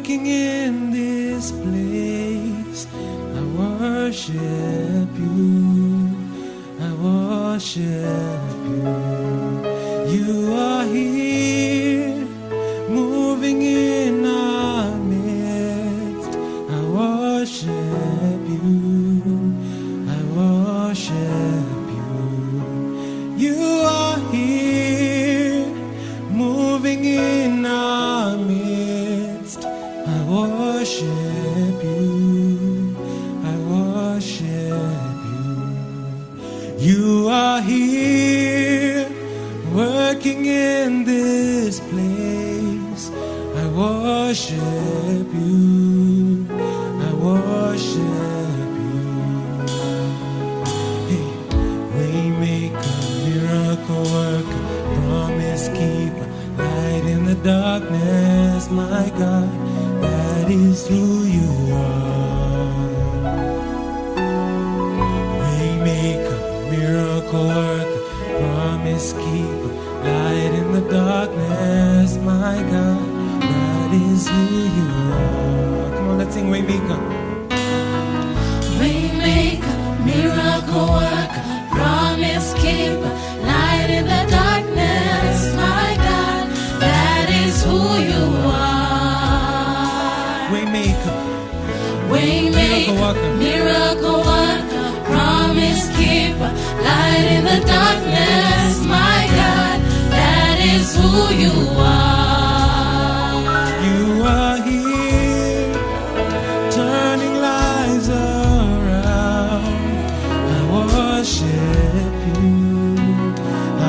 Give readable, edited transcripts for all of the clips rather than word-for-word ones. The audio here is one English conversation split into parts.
working in this place. I worship you, I worship you. You are here, moving in our midst. I worship you, I worship you. You are here, moving in our midst. I worship you, I worship you. You are here, working in this place. I worship you, I worship you. Hey, waymaker, miracle worker, promise keeper, light in the darkness, my God, that is who you are. Waymaker, miracle worker, promise keeper, light in the darkness, my God, that is who you are. Come on, let's sing Waymaker. Waymaker, miracle worker, promise keeper, light in the darkness, my God, that is who you are. Waymaker, Waymaker, miracle worker, promise keeper, light in the darkness, my God, that is who you are. you are here, turning lives around. I worship you,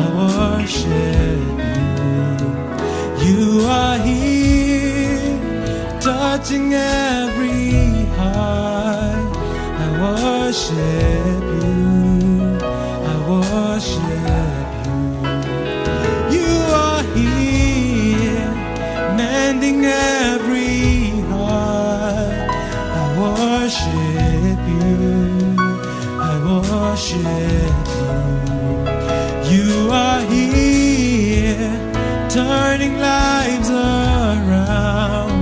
I worship you. You are here, touching every heart. I worship you, I worship you. You are here, mending every heart. I worship you, I worship you. You are here, turning lives around.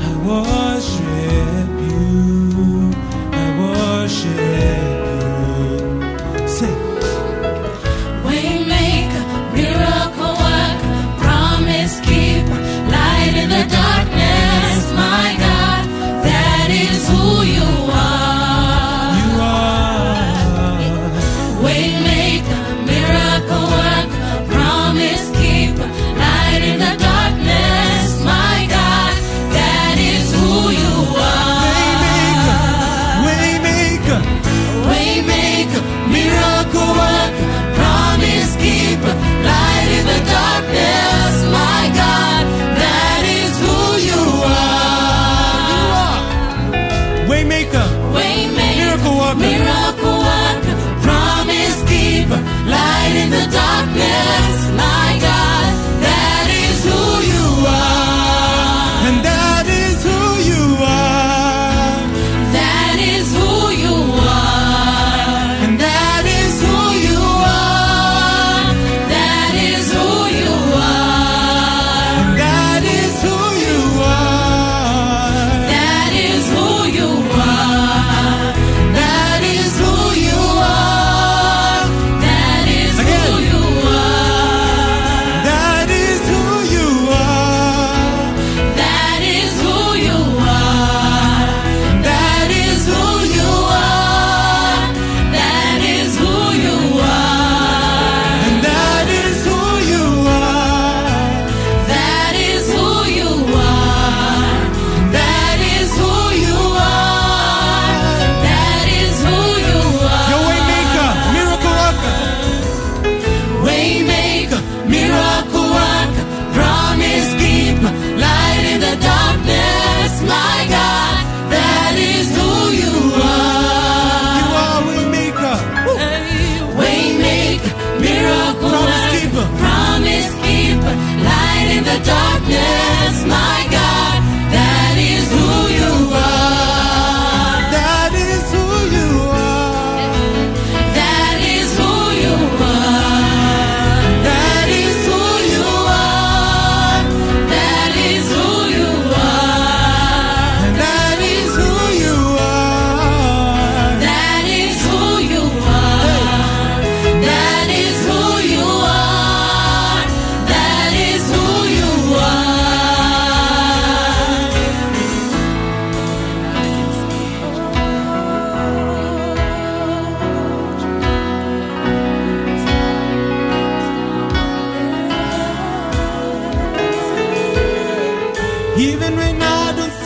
I worship you, I worship you. Sing. Waymaker, miracle worker, promise keeper, light in the darkness, my God, that is who you are. You are. Waymaker, miracle worker, promise keeper, light in the darkness, my God, that is who you are. Waymaker, Waymaker, miracle worker, promise keeper, light in the darkness, my God, that is who you are. Waymaker, Waymaker, miracle worker, promise keeper, light in the darkness, my God, that is who you are. and that is who you are, That is who you are. and that is who you are, That is who you are. and that is who you are, That is who you are. That is who you are. That is who Again. you are.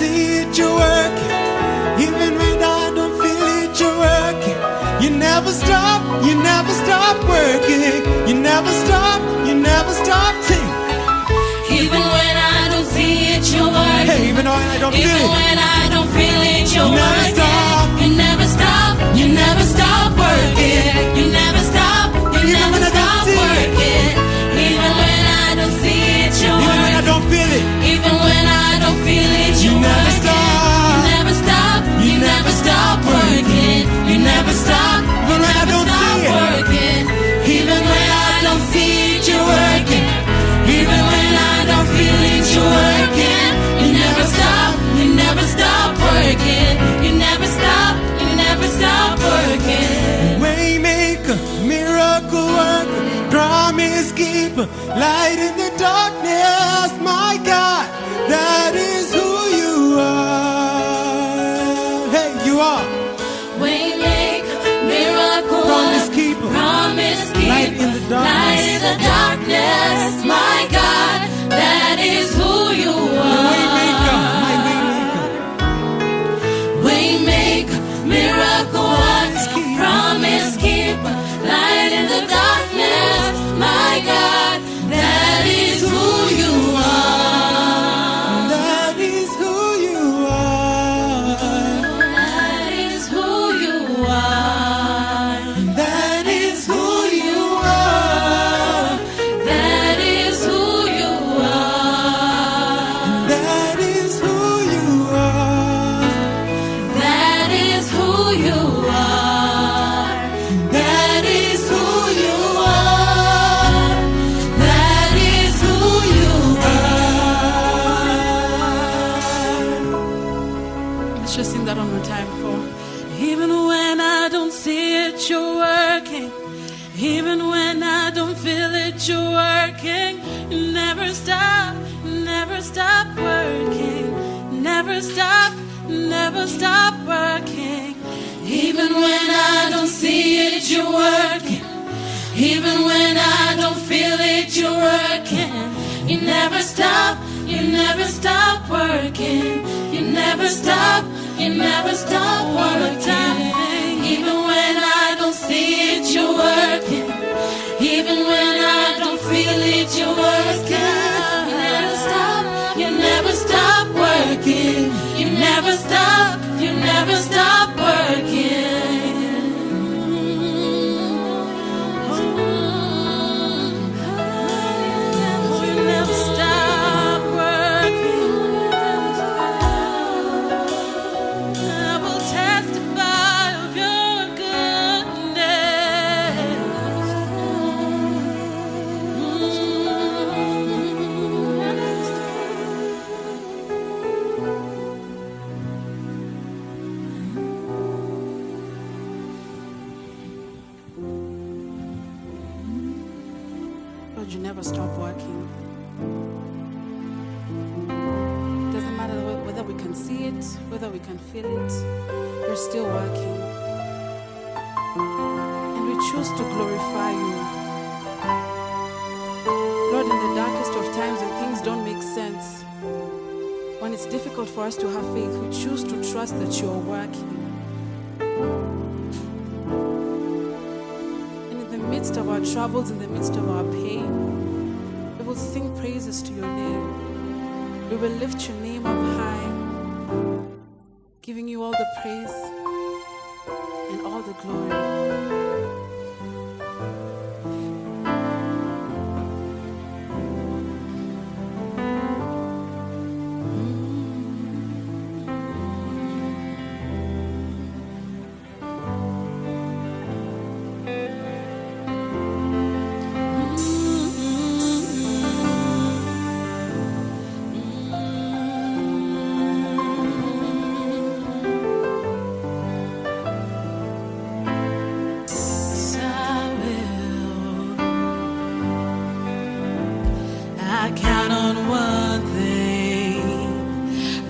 see it, you're working. Even when I don't feel it, you're working. You never stop working. You never stop till. Even when I don't see it, you're working. Hey, even when I don't feel Even it. when I don't feel it, you're You never working. stop. You never stop. You never stop working. You never stop. You Even never when I don't stop see it. working. Even when I don't see it, you're Even when I working. don't feel it. Even when I don't feel it, You you're never working. stop. You never stop. You never stop working. You never stop. Even when I don't Stop see it. working. Even when I don't see it, you're working. Even when I don't feel it, you're working. You never stop. You never stop working. You never stop. You never stop working. Waymaker, miracle worker, promise keeper, light in the darkness, my God, that is who you are. Hey, you are. Waymaker, miracle Promise worker, keeper, promise keeper, light in the darkness. light in the darkness, my God, that is who you are. Waymaker, my waymaker. Waymaker, miracle worker, promise keeper, light in the darkness, my God, that is who you are. That is who you are. That is who you are. That is who you are. That is who you are. That is who you are. That is who you are. That is who you are. That is who you are. Let's just sing that one more time for. Even when I don't see it, you're working. Even when I don't feel it, you're working. You never stop working. Never stop working. Even when I don't see it, you're working. Even when I don't feel it, you're working. You never stop working. You never stop working. Even when I don't see it, you're working. Even when I don't feel it, you're working. You never stop working. You never stop working. Oh, you never stop working. I will testify of your Lord, you never stop working. Doesn't matter whether we can see it, whether we can feel it, you're still working. And we choose to glorify you. Lord, in the darkest of times when things don't make sense, when it's difficult for us to have faith, we choose to trust that you are working. And in the midst of our troubles, in the midst of our pain, we will sing praises to your name. We will lift your name up high, giving you all the praise and all the glory. I count on one thing.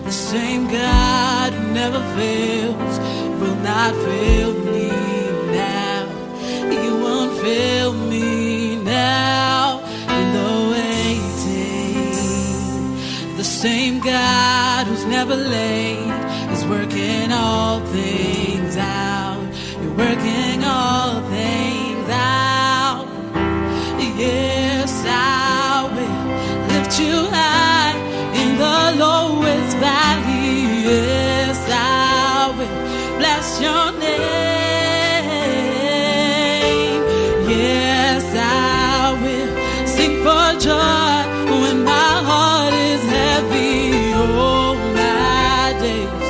The same God who never fails will not fail me now. He won't fail me now in the waiting. The same God who's never never late. He's working all things out. You're working all things out. Yes, I will lift you high in the lowest valley. Yes, I will bless your name. Yes, I will sing for joy when my heart is heavy. Oh, my days.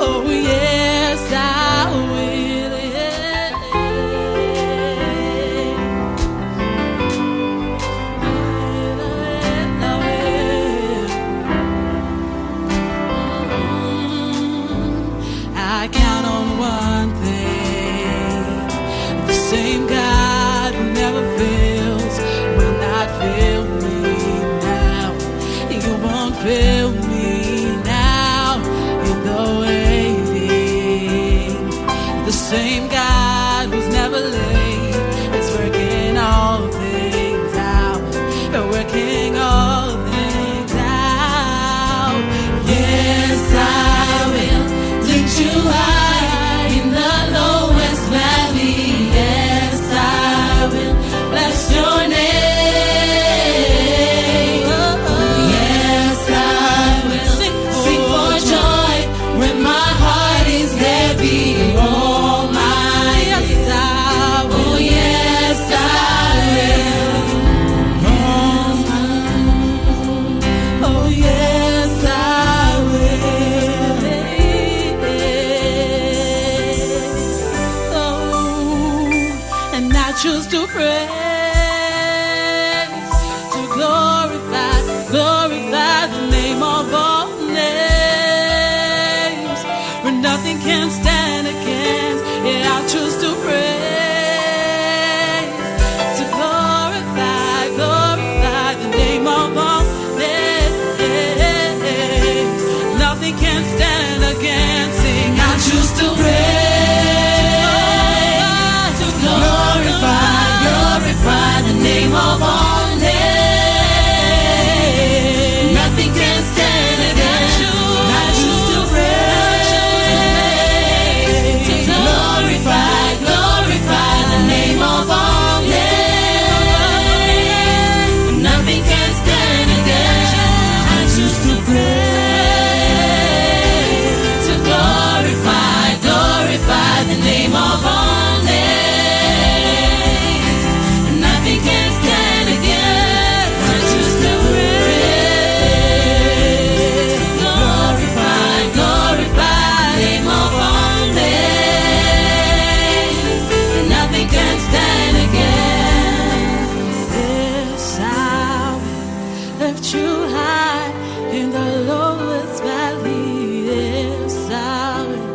Oh, yes, I will. Yeah. I count on one thing. The same God who never fails will not fail me now. You won't fail me now in the waiting. The same God who's never late is working all things out. You're working all things out. Yes, I will lift you high in the lowest valley. Yes, I will bless your name. Yes, I will sing for joy when my heart is heavy. Oh, my, yes, I will. Oh, yes, I will. Oh, yes, I will. Oh, and I choose to praise, to glorify the name of all names. Where nothing can stand against, yeah, I choose to praise, to glorify the name of all names. Nothing can stand against, sing, I choose to praise, to glorify the name of all names. Nothing can stand against you. I choose to praise, to glorify the name of all names. Nothing can stand against you. I choose to praise, to glorify the name of all names. Nothing can stand against. I choose to praise, to glorify the name of all names. Nothing can stand against. Yes, I will lift you high in the lowest valley. Yes, I will.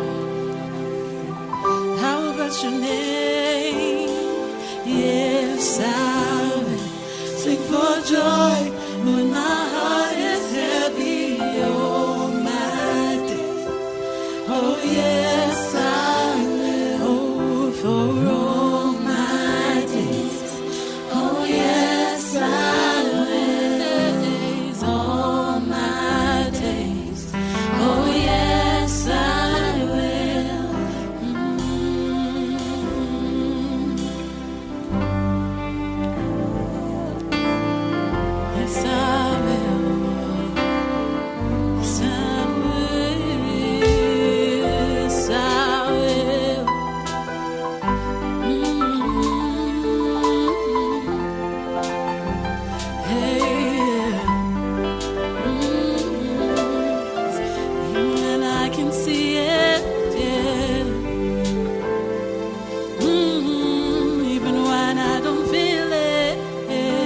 I will bless your name. Yes, I will sing for joy when my heart is heavy. Oh, my day. Oh, yes, I will. Oh, for all my days. Oh, yes, I will. All my days. Oh, yes, I will. Yes, I will. Yes, I will. Yes, I will. Hey, even when I can see it, yeah. Even when I don't feel it, yeah.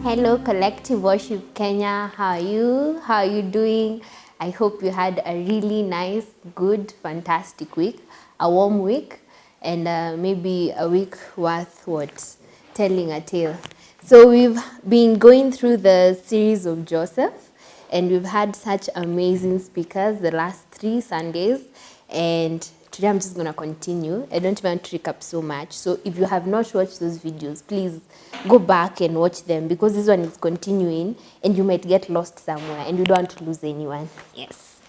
Hello, Collective Worship Kenya. How are you? How are you doing? I hope you had a really nice, good, fantastic week, a warm week. and maybe a week worth telling a tale. So we've been going through the series of Joseph, and we've had such amazing speakers the last 3 Sundays, and today I'm just going to continue. I don't want to recap so much. So if you have not watched those videos, please go back and watch them, because this one is continuing and you might get lost somewhere and you don't want to lose anyone. Yes.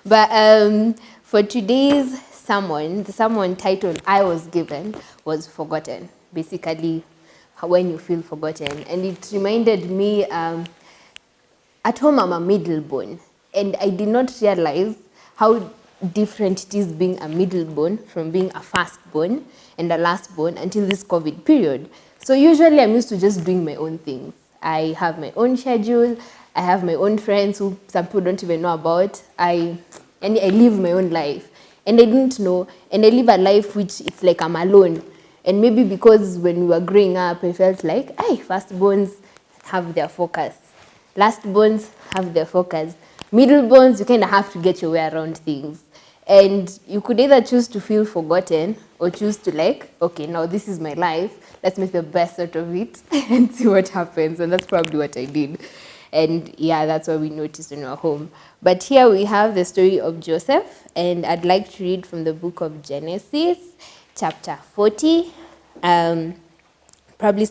But for today's sermon, the sermon title I was given was Forgotten. Basically, when you feel forgotten. And it reminded me, at home I'm a middle-born, and I did not realize how different it is being a middle-born from being a first-born and a last-born until this COVID period. So usually I'm used to just doing my own things. I have my own schedule, I have my own friends who some people don't even know about. I live my own life. And I didn't know, and I live a life which it's like I'm alone. And maybe because when we were growing up, I felt like, hey, firstborns have their focus. Lastborns have their focus. Middleborns, you kind of have to get your way around things. And you could either choose to feel forgotten or choose to like, okay, now this is my life. Let's make the best out of it and see what happens. And that's probably what I did. And yeah, that's what we noticed in our home. But here we have the story of Joseph. And I'd like to read from the book of Genesis, chapter 40, probably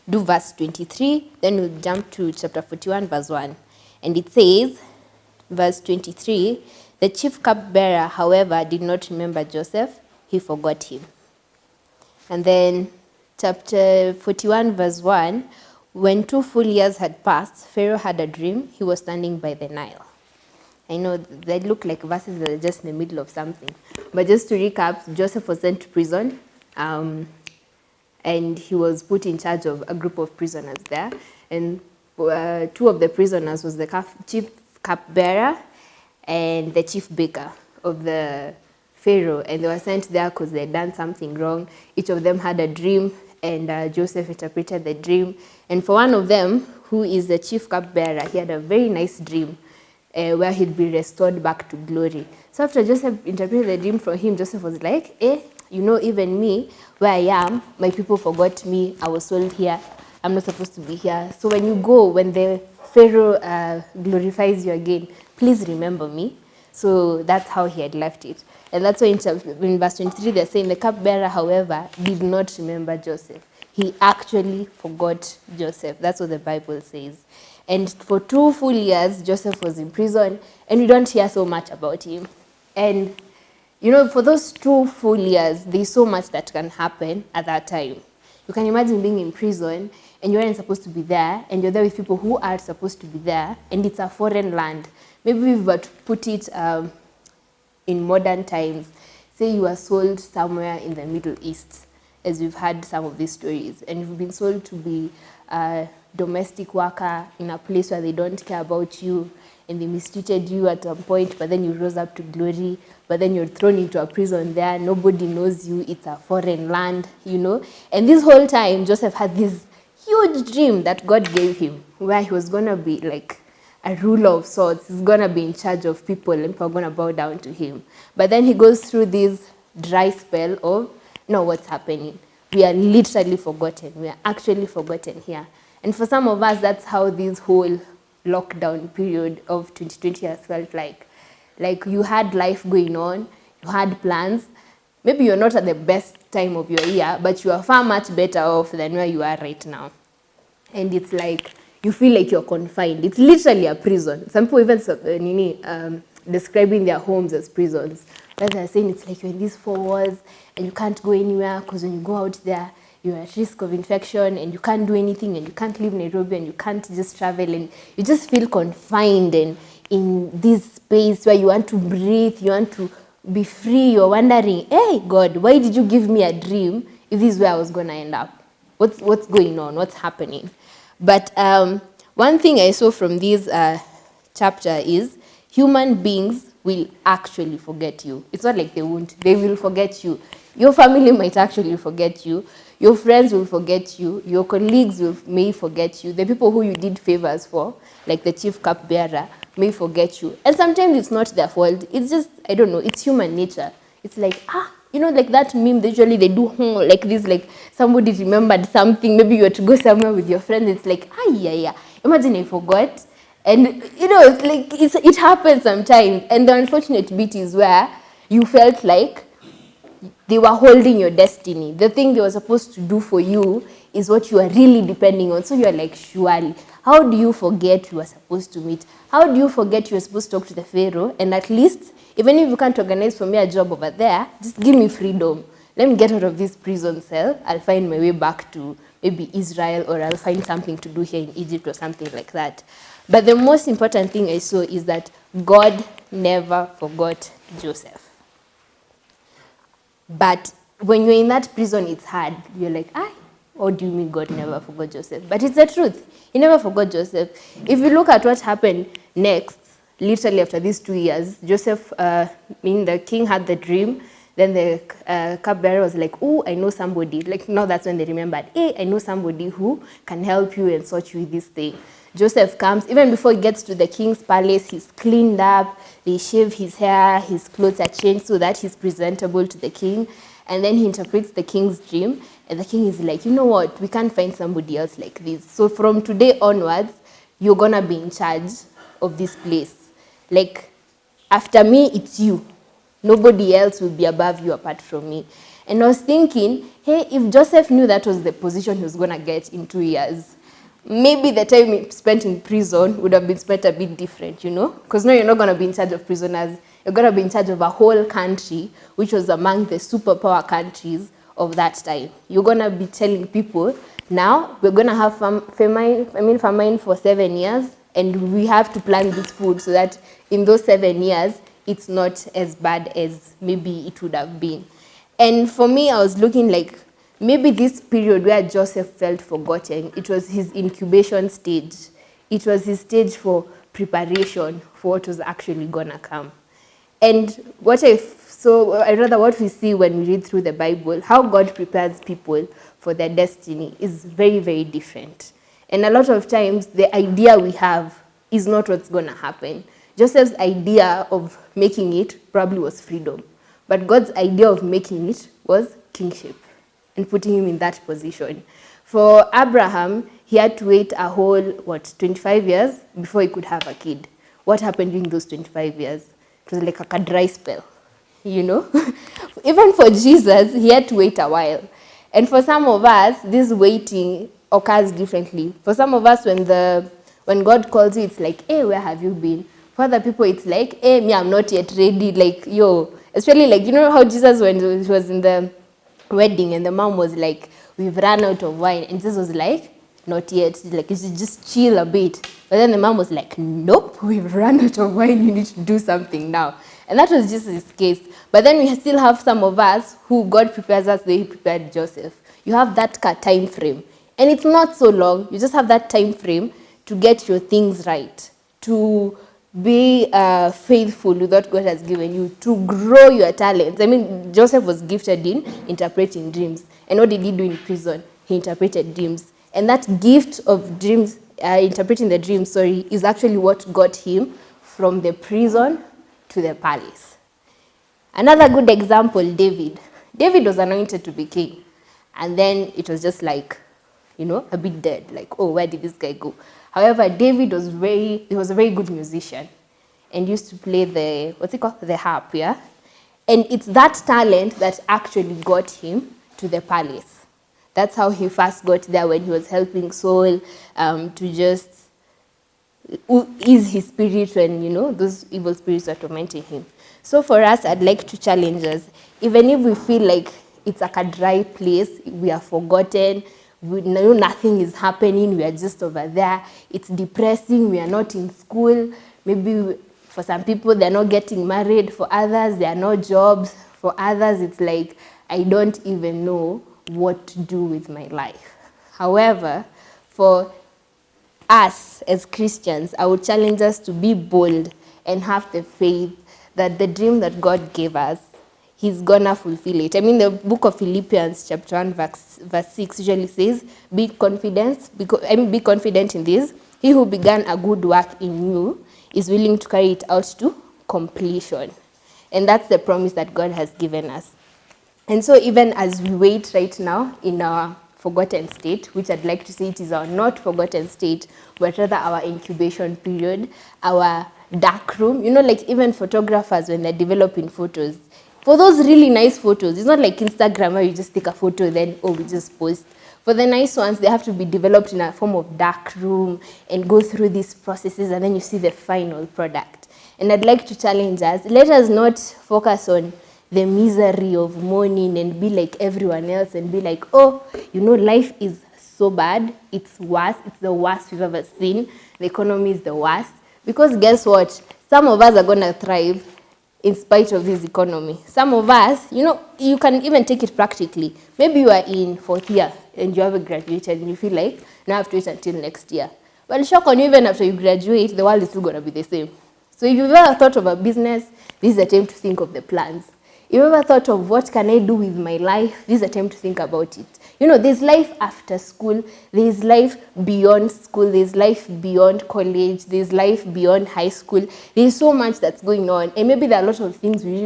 do verse 23, then we'll jump to chapter 41, verse 1. And it says, verse 23, the chief cupbearer, however, did not remember Joseph, he forgot him. And then chapter 41, verse 1, when 2 full years had passed, Pharaoh had a dream, he was standing by the Nile. I know they look like verses that are just in the middle of something. But just to recap, Joseph was sent to prison, and he was put in charge of a group of prisoners there. And 2 of the prisoners was the chief cupbearer and the chief baker of the Pharaoh. And they were sent there because they had done something wrong. Each of them had a dream, and Joseph interpreted the dream. And for one of them, who is the chief cupbearer, he had a very nice dream, where he'd be restored back to glory. So after Joseph interpreted the dream for him, Joseph was like, even me, where I am, my people forgot me, I was sold here, I'm not supposed to be here. So when you go, when the Pharaoh glorifies you again, please remember me. So that's how he had left it. And that's why in verse 23, they're saying the cupbearer, however, did not remember Joseph. He actually forgot Joseph. That's what the Bible says. And for 2 full years, Joseph was in prison, and we don't hear so much about him. And, for those 2 full years, there's so much that can happen at that time. You can imagine being in prison, and you aren't supposed to be there, and you're there with people who are supposed to be there, and it's a foreign land. Maybe we were to put it in modern times. Say you are sold somewhere in the Middle East, as we've had some of these stories, and you've been sold to be domestic worker in a place where they don't care about you, and they mistreated you at some point, but then you rose up to glory, but then you're thrown into a prison there, nobody knows you, it's a foreign land, And this whole time, Joseph had this huge dream that God gave him, where he was going to be like a ruler of sorts. He's going to be in charge of people, and people are going to bow down to him. But then he goes through this dry spell of, no, what's happening? We are literally forgotten. We are actually forgotten here. And for some of us, that's how this whole lockdown period of 2020 has felt like. Like you had life going on, you had plans. Maybe you're not at the best time of your year, but you are far much better off than where you are right now. And it's like, you feel like you're confined. It's literally a prison. Some people even describing their homes as prisons. But they're saying it's like you're in these 4 walls and you can't go anywhere, because when you go out there, you're at risk of infection and you can't do anything, and you can't leave Nairobi, and you can't just travel, and you just feel confined and in this space where you want to breathe, you want to be free. You're wondering, hey, God, why did you give me a dream if this is where I was going to end up? What's going on? What's happening? But one thing I saw from this chapter is human beings will actually forget you. It's not like they won't. They will forget you. Your family might actually forget you. Your friends will forget you. Your colleagues may forget you. The people who you did favors for, like the chief cupbearer, may forget you. And sometimes it's not their fault. It's just, I don't know, it's human nature. It's like, You know, like that meme, usually they do like this, like somebody remembered something. Maybe you were to go somewhere with your friends. It's like, yeah. Imagine I forgot. And, you know, it's like, it happens sometimes. And the unfortunate bit is where you felt like they were holding your destiny. The thing they were supposed to do for you is what you are really depending on. So you're like, surely, how do you forget you are supposed to meet? How do you forget you are supposed to talk to the Pharaoh? And at least, even if you can't organize for me a job over there, just give me freedom. Let me get out of this prison cell. I'll find my way back to maybe Israel, or I'll find something to do here in Egypt or something like that. But the most important thing I saw is that God never forgot Joseph. But when you're in that prison, it's hard. You're like, what do you mean God never forgot Joseph? But it's the truth. He never forgot Joseph. If you look at what happened next, literally after these 2 years, Joseph, the king had the dream. Then the cupbearer was like, I know somebody. Like, now that's when they remembered, I know somebody who can help you and sort you with this thing. Joseph comes, even before he gets to the king's palace, he's cleaned up, they shave his hair, his clothes are changed so that he's presentable to the king. And then he interprets the king's dream. And the king is like, you know what, we can't find somebody else like this. So from today onwards, you're going to be in charge of this place. Like, after me, it's you. Nobody else will be above you apart from me. And I was thinking, hey, if Joseph knew that was the position he was going to get in 2 years, maybe the time he spent in prison would have been spent a bit different, you know? Because now you're not going to be in charge of prisoners. You're going to be in charge of a whole country, which was among the superpower countries of that time. You're going to be telling people, now we're going to have famine for 7 years, and we have to plant this food so that in those 7 years, it's not as bad as maybe it would have been. And for me, I was looking like, maybe this period where Joseph felt forgotten, it was his incubation stage. It was his stage for preparation for what was actually going to come. And what we see when we read through the Bible, how God prepares people for their destiny is very, very different. And a lot of times, the idea we have is not what's going to happen. Joseph's idea of making it probably was freedom. But God's idea of making it was kingship and putting him in that position. For Abraham, he had to wait a whole, 25 years before he could have a kid. What happened during those 25 years? It was like a dry spell, you know? Even for Jesus, he had to wait a while. And for some of us, this waiting occurs differently. For some of us, when God calls you, it's like, hey, where have you been? For other people, it's like, hey, me, I'm not yet ready. Like, especially like, you know how Jesus, when he was in the wedding and the mom was like, we've run out of wine. And Jesus was like, not yet. Like, you should just chill a bit. But then the mom was like, nope, we've run out of wine. You need to do something now. And that was just his case. But then we still have some of us who God prepares us the way he prepared Joseph. You have that time frame. And it's not so long. You just have that time frame to get your things right, to be faithful with what God has given you, to grow your talents. I mean, Joseph was gifted in interpreting dreams. And what did he do in prison? He interpreted dreams. And that gift of dreams, interpreting the dreams, is actually what got him from the prison to the palace. Another good example, David. David was anointed to be king. And then it was just like, a bit dead. Like, where did this guy go? However, David was a very good musician and used to play the harp, yeah? And it's that talent that actually got him to the palace. That's how he first got there, when he was helping Saul to just ease his spirit when, those evil spirits were tormenting him. So for us, I'd like to challenge us, even if we feel like it's like a dry place, we are forgotten, we know nothing is happening, we are just over there, it's depressing, we are not in school, maybe for some people they're not getting married, for others there are no jobs, for others it's like, I don't even know what to do with my life. However, for us as Christians, I would challenge us to be bold and have the faith that the dream that God gave us, he's gonna fulfill it. I mean, the book of Philippians chapter 1 verse 6 usually says, be confident in this. He who began a good work in you is willing to carry it out to completion. And that's the promise that God has given us. And so even as we wait right now in our forgotten state, which I'd like to say it is our not forgotten state, but rather our incubation period, our dark room, like even photographers when they're developing photos, for those really nice photos, it's not like Instagram where you just take a photo then, we just post. For the nice ones, they have to be developed in a form of dark room and go through these processes, and then you see the final product. And I'd like to challenge us, let us not focus on the misery of mourning and be like everyone else and be like, life is so bad, it's worse, it's the worst we've ever seen, the economy is the worst. Because guess what? Some of us are going to thrive in spite of this economy. Some of us, you can even take it practically. Maybe you are in 4th year and you haven't graduated and you feel like, now I have to wait until next year. Well, shock on you, even after you graduate, the world is still going to be the same. So if you've ever thought of a business, this is the time to think of the plans. If you ever thought of what can I do with my life, this is the time to think about it. There's life after school, there's life beyond school, there's life beyond college, there's life beyond high school. There's so much that's going on, and maybe there are a lot of things we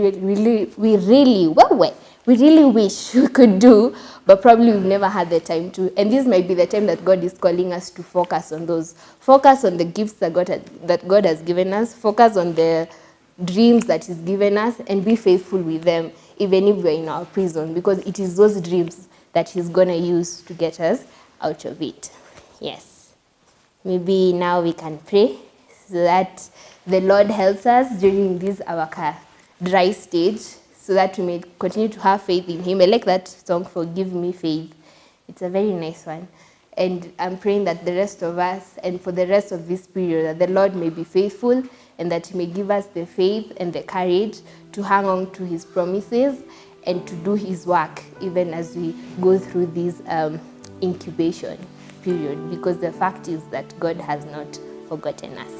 really wish we could do, but probably we've never had the time to. And this might be the time that God is calling us to focus on those. Focus on the gifts that God has given us. Focus on the dreams that He's given us, and be faithful with them, even if we're in our prison, because it is those dreams that He's going to use to get us out of it. Yes. Maybe now we can pray so that the Lord helps us during this our dry stage, so that we may continue to have faith in Him. I like that song, Forgive Me Faith. It's a very nice one. And I'm praying that the rest of us, and for the rest of this period, that the Lord may be faithful and that He may give us the faith and the courage to hang on to His promises and to do His work, even as we go through this incubation period, because the fact is that God has not forgotten us.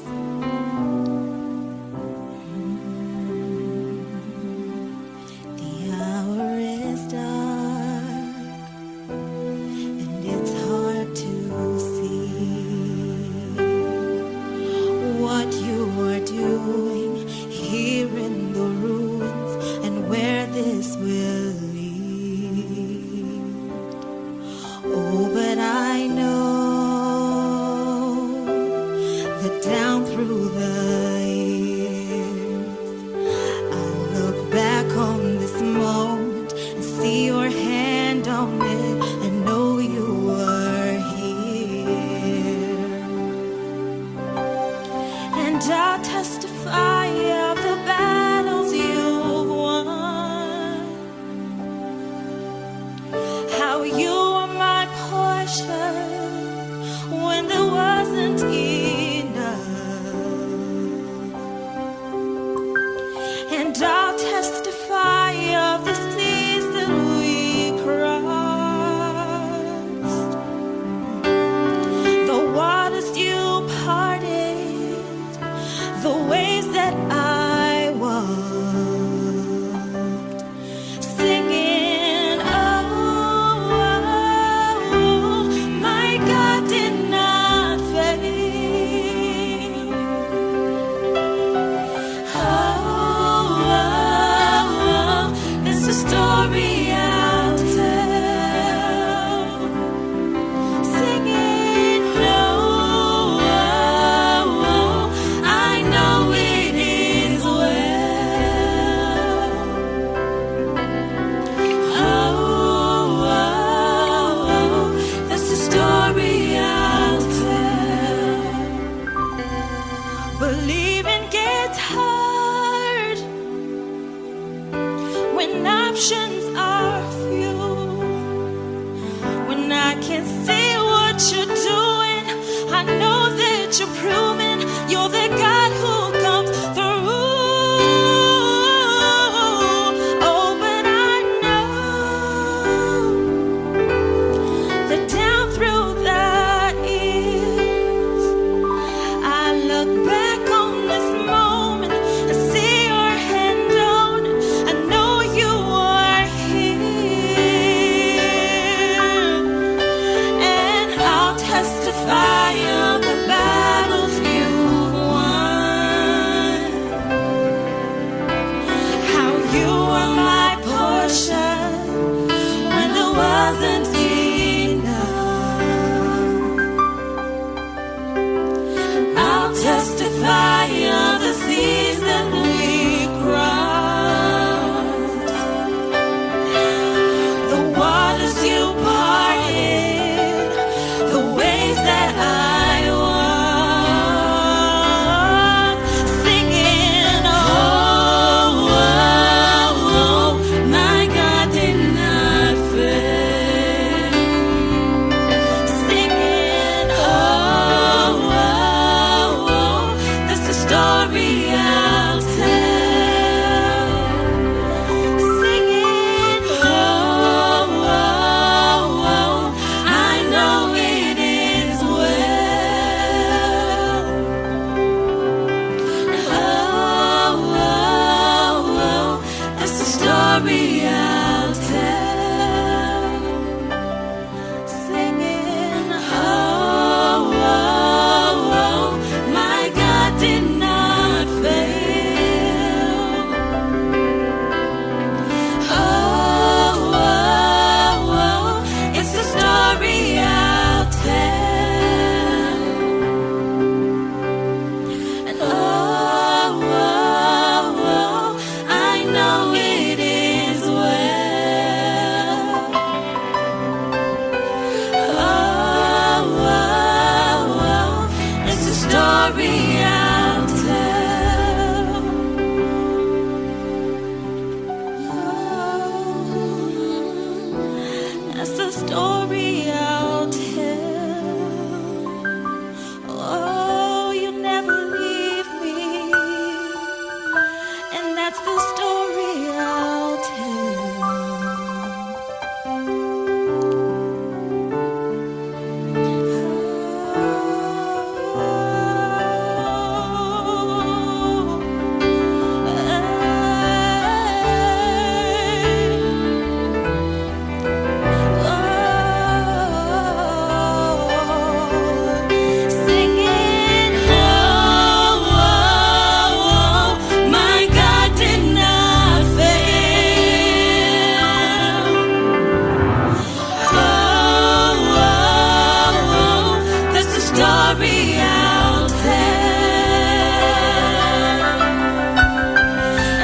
story I'll tell.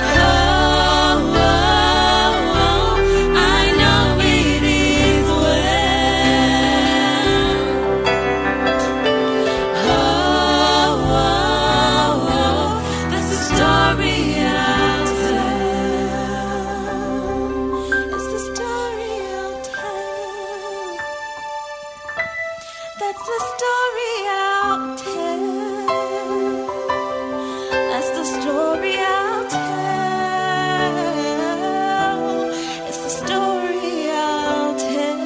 Oh, oh, oh, I know it is well. Oh, oh, oh, that's the story I'll tell. It's the story I'll tell. That's the story I'll tell. That's the story I'll tell. It's the story I'll tell.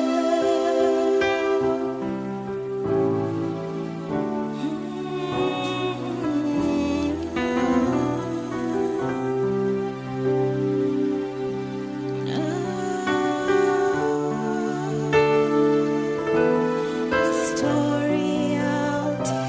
It's the story I'll tell.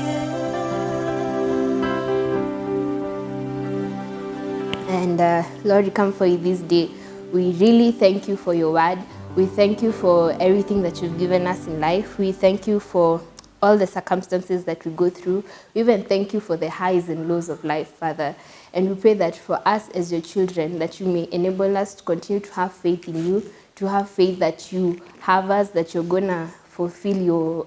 And Lord, we come for you this day. We really thank you for your word. We thank you for everything that you've given us in life. We thank you for all the circumstances that we go through. We even thank you for the highs and lows of life, Father. And we pray that for us as your children, that you may enable us to continue to have faith in you, to have faith that you have us, that you're going to fulfill your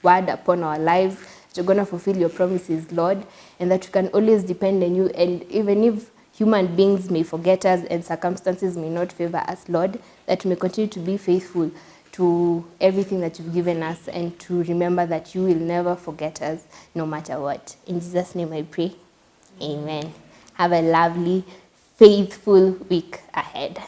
word upon our lives, that you're going to fulfill your promises, Lord, and that we can always depend on you. And even if human beings may forget us and circumstances may not favor us, Lord, that we may continue to be faithful to everything that you've given us and to remember that you will never forget us no matter what. In Jesus' name I pray. Amen. Have a lovely, faithful week ahead.